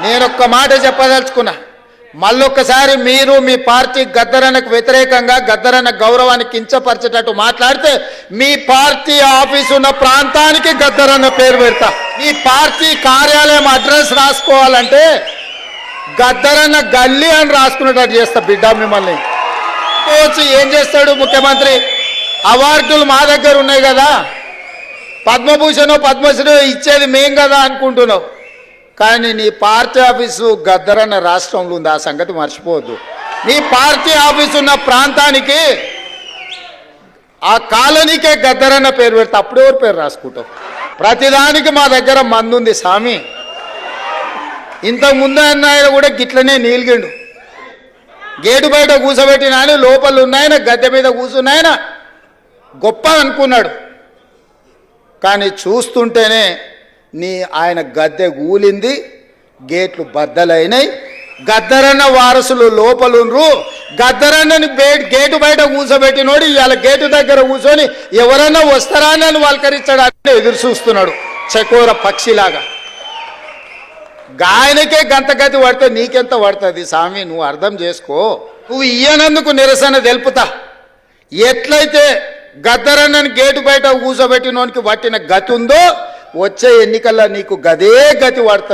నేనొక్క మాట చెప్పదలుచుకున్నా, మళ్ళొక్కసారి మీరు మీ పార్టీ గద్దరన్నకు వ్యతిరేకంగా గద్దరన్న గౌరవాన్ని కించపరిచేటట్టు మాట్లాడితే మీ పార్టీ ఆఫీసు ఉన్న ప్రాంతానికి గద్దరన్న పేరు పెడతా. మీ పార్టీ కార్యాలయం అడ్రస్ రాసుకోవాలంటే గద్దరన్న గల్లీ అని రాసుకునేటట్టు చేస్తా బిడ్డ. మిమ్మల్ని వచ్చి ఏం చేస్తాడు ముఖ్యమంత్రి? అవార్డులు మా దగ్గర ఉన్నాయి కదా, పద్మభూషణ్ పద్మశ్రీ ఇచ్చేది మేం కదా అనుకుంటున్నావు, కానీ నీ పార్టీ ఆఫీసు గద్దరన్న రాష్ట్రంలో ఉంది, ఆ సంగతి మర్చిపోవద్దు. నీ పార్టీ ఆఫీసు ఉన్న ప్రాంతానికి ఆ కాలనీకే గద్దరన్న పేరు పెడితే అప్పుడు ఎవరు పేరు రాసుకుంటావు? ప్రతిదానికి మా దగ్గర మందు ఉంది స్వామి. ఇంతకు ముందు ఆయన కూడా గిట్లనే నీలిగిండు, గేటు బయట కూర్చోబెట్టిన ఆయన లోపల ఉన్నాయన గద్దె మీద కూర్చున్నాయన గొప్ప అనుకున్నాడు, కానీ చూస్తుంటేనే ఆయన గద్దె కూలింది, గేట్లు బద్దలైనాయి. గద్దరన్న వారసులు లోపలుండ్రు. గద్దరన్నని గేటు బయట కూర్చోబెట్టినోడు ఇవాళ గేటు దగ్గర కూర్చొని ఎవరన్నా వస్తారా అని వాళ్ళకరించడానికి ఎదురు చూస్తున్నాడు చకోర పక్షిలాగా. గాయనకే గంత గతి పడితే నీకెంత పడుతుంది స్వామి? నువ్వు అర్థం చేసుకో. నువ్వు ఇయ్యనందుకు నిరసన తెలుపుతా. ఎట్లయితే గద్దరన్నని గేటు బయట కూర్చోబెట్టినోనికి పట్టిన గతి ఉందో వచ్చే ఎన్నికల్లో నీకు గదే గతి పడుతుంది.